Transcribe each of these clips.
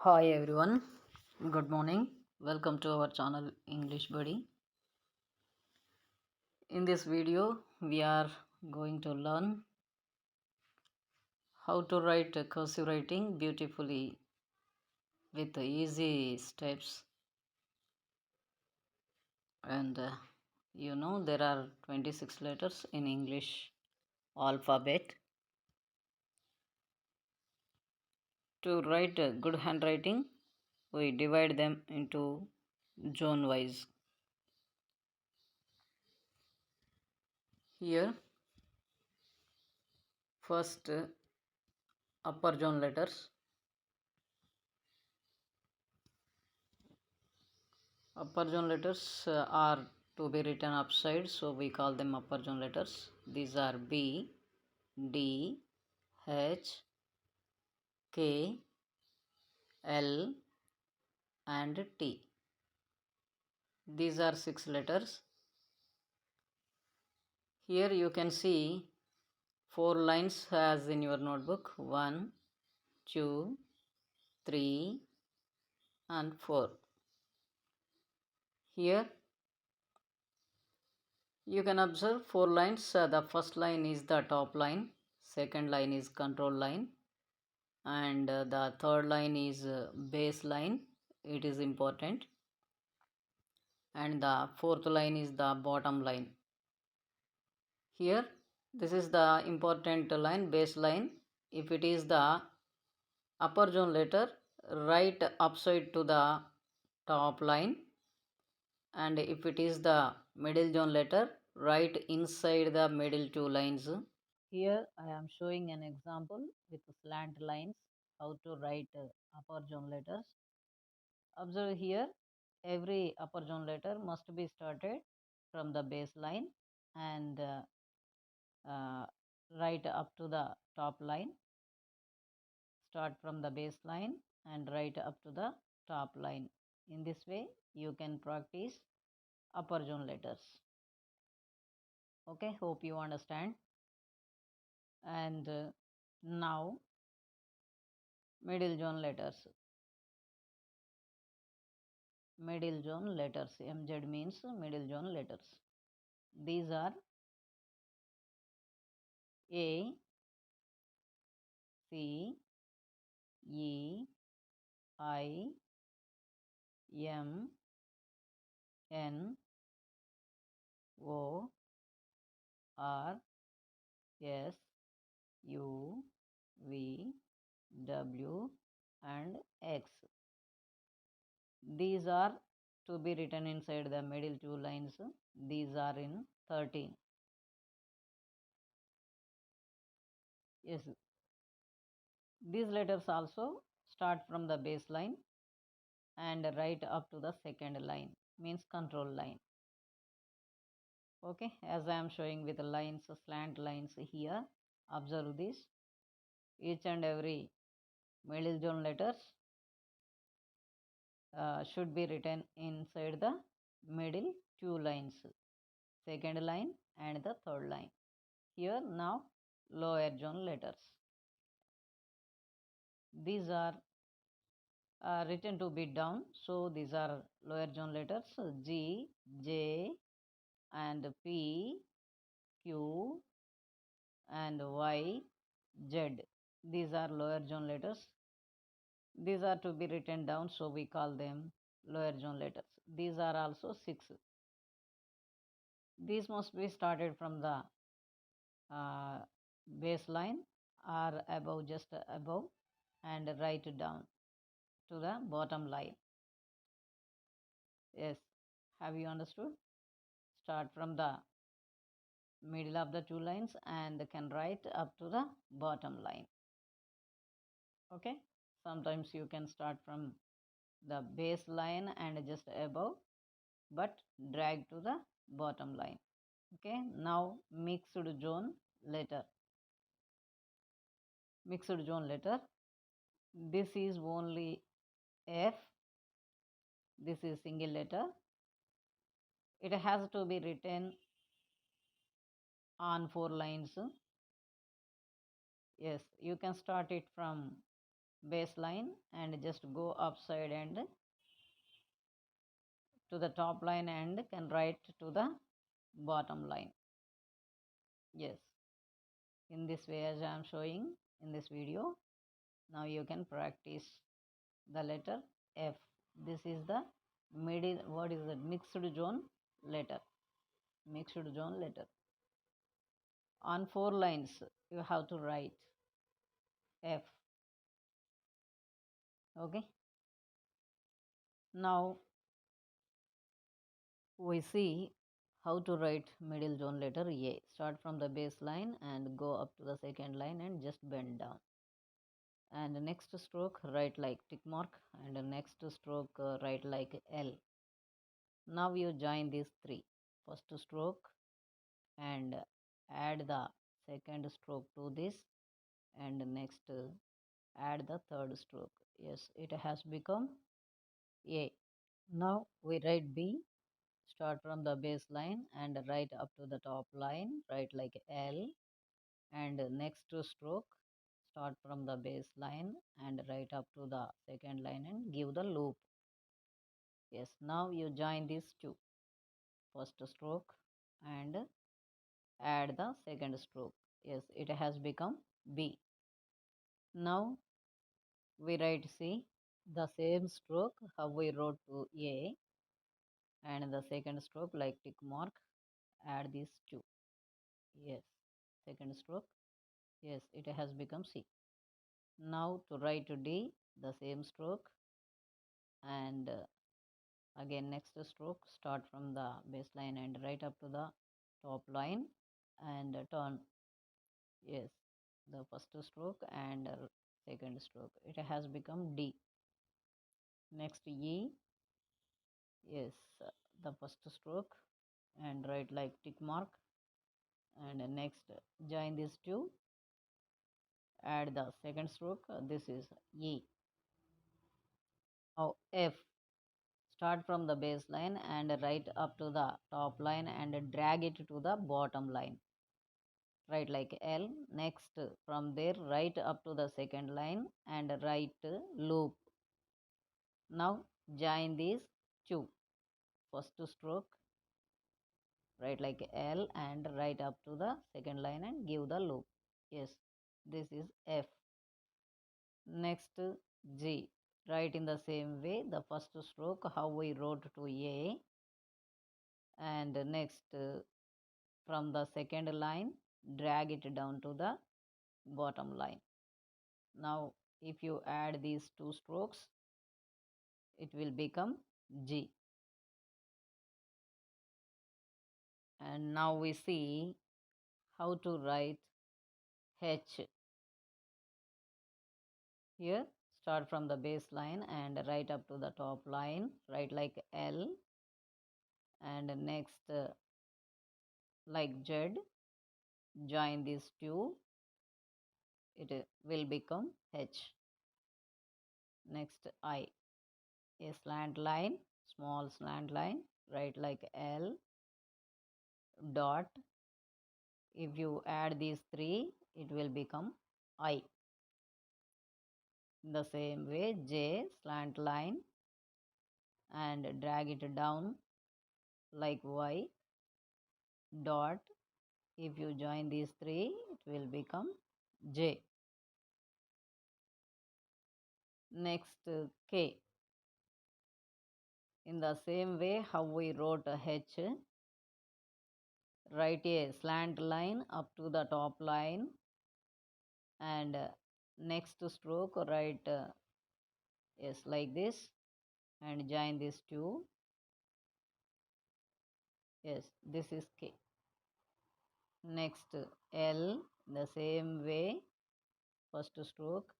Hi everyone, good morning. Welcome to our channel English Buddy. In this video, we are going to learn how to write cursive writing beautifully with easy steps. And there are 26 letters in English alphabet. To write good handwriting, we divide them into zone wise. Here, first upper zone letters. Upper zone letters are to be written upside, so we call them upper zone letters. These are B, D, H, K, L, and T. These are 6 letters. Here you can see 4 lines as in your notebook. 1, 2, 3, and 4. Here you can observe 4 lines. The first line is the top line, second line is control line, and the third line is base line. It is important, and the fourth line is the bottom line. Here this is the important line, base line. If it is the upper zone letter, write upside to the top line, and if it is the middle zone letter, write inside the middle 2 lines. Here I am showing an example with slant lines how to write upper zone letters. Observe here, every upper zone letter must be started from the baseline and right up to the top line. Start from the baseline and right up to the top line. In this way, you can practice upper zone letters. Okay, hope you understand. And now, middle zone letters. Middle zone letters. MZ means middle zone letters. These are A, C, E, I, M, N, O, R, S, U, V, W, and X. These are to be written inside the middle 2 lines. These are in 13. Yes, these letters also start from the baseline and right up to the second line, means control line. Okay, as I am showing with lines, slant lines here, observe this. Each and every middle zone letters should be written inside the middle 2 lines, second line and the third line. Here now lower zone letters. These are written to bit down, so these are lower zone letters G, J, and P, Q, and Y, Z. These are lower zone letters. These are to be written down, so we call them lower zone letters. These are also 6. These must be started from the uh, baseline or above, just above, and write down to the bottom line. Yes, have you understood? Start from the middle of the 2 lines and can write up to the bottom line. Okay, sometimes you can start from the baseline and just above, but drag to the bottom line. Okay, now mixed zone letter. Mixed zone letter. This is only F. This is single letter. It has to be written on 4 lines. Yes, you can start it from base line and just go upside and to the top line and can write to the bottom line. Yes, in this way as I am showing in this video. Now you can practice the letter F. This is the middle, what is that, mixed zone letter. Mixed zone letter. On 4 lines you have to write F. Okay. Now we see how to write middle zone letter A. Start from the base line and go up to the second line and just bend down. And the next stroke write like tick mark, and the next stroke write like L. Now you join these three. First stroke and add the second stroke to this, and next add the third stroke. Yes, it has become A. Now we write B. Start from the base line and write up to the top line, write like L, and next stroke start from the base line and write up to the second line and give the loop. Yes, now you join these two. First stroke and add the second stroke. Yes, it has become B. Now we write C, the same stroke how we wrote to A, and the second stroke like tick mark, add these two. Yes, second stroke. Yes, it has become C. Now to write to D, the same stroke, and again next stroke start from the baseline and right up to the top line and turn. Yes, the first stroke and second stroke, it has become D. Next E. Yes, the first stroke and write like tick mark, and next join these two, add the second stroke, this is E. Now F. Start from the baseline and write up to the top line and drag it to the bottom line. Write like L. Next from there write up to the second line and write loop. Now join these two. First stroke write like L and write up to the second line and give the loop. Yes, this is F. Next G. Write in the same way the first stroke how we wrote to A, and next from the second line drag it down to the bottom line. Now if you add these two strokes, it will become G. And now we see how to write H. Here start from the base line and right up to the top line, write like L, and next like Z, join these two, it will become H. Next I, a slant line, small slant line, write like L dot. If you add these three, it will become I. In the same way, J, slant line, and drag it down like Y dot. If you join these three, it will become J. Next K. In the same way how we wrote H, write a slant line up to the top line, and next stroke write yes like this and join these two. Yes, this is K. Next L, the same way first stroke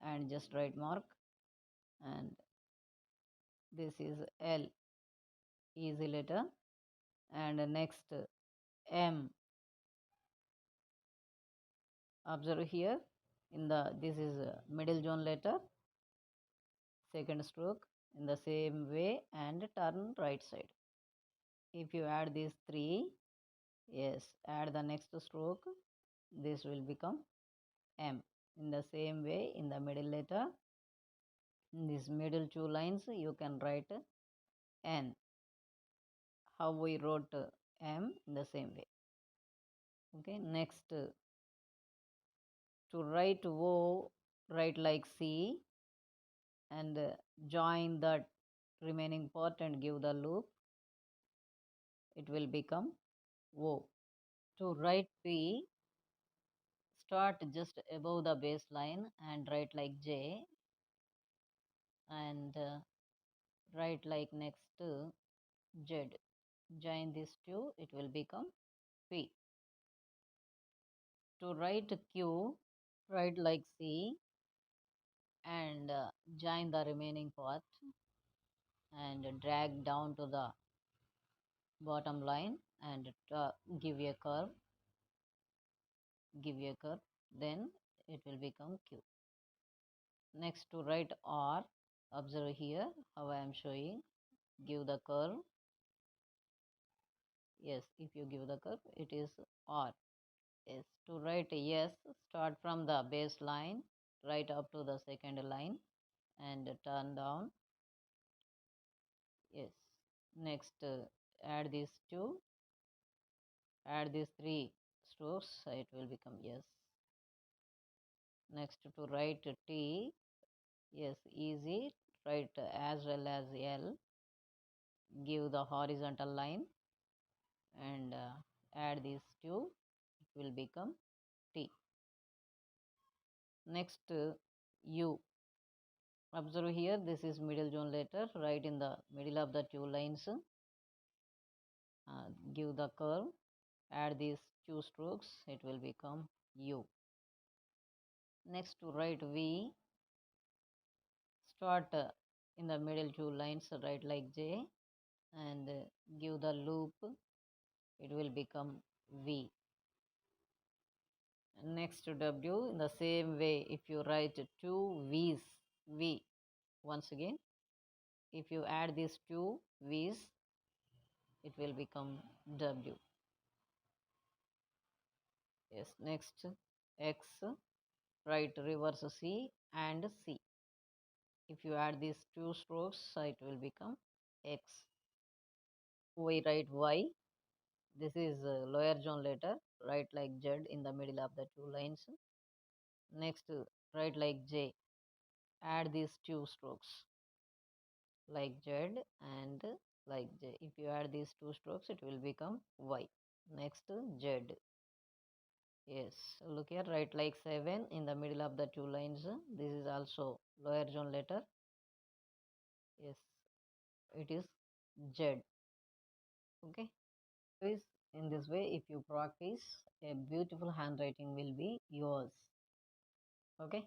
and just write mark, and this is L, easy letter. And next M. Observe here in the, this is middle zone letter, second stroke in the same way and turn right side. If you add these three, yes, add the next stroke, this will become M. In the same way, in the middle letter, in these middle two lines, you can write N. How we wrote M in the same way. Okay, next, to write O, write like C and join that remaining part and give the loop. It will become O. To write P, start just above the baseline and write like J and write like next Z. Join these two, it will become P. To write Q, write like C and join the remaining part and drag down to the bottom line and give a curve, then it will become Q. Next, to write R, observe here how I am showing. Give the curve. Yes, if you give the curve, it is R. Yes, to write S, start from the base line right up to the second line and turn down. Yes, next add these two, add these three strokes, it will become yes. Next, to write T, yes, easy, write as well as L, give the horizontal line and add these two, it will become T. Next, U. Observe here, this is middle zone letter, right in the middle of the two lines. Give the curve, add these two strokes, it will become U. Next, to write V, start in the middle two lines, write like J and give the loop, it will become V. Next, to W, in the same way, if you write two V's, V, once again, if you add these two V's, it will become W. Yes, next, X, write reverse C and C. If you add these two strokes, it will become X. We write Y. This is lower zone letter. Write like Z in the middle of the two lines. Next, write like J. Add these two strokes like Z and like J. If you add these two strokes, it will become Y. Next, Z. Yes, look here, write like 7 in the middle of the two lines. This is also lower zone letter. Yes, it is Z. Okay. Is in this way, if you practice, a beautiful handwriting will be yours. Okay.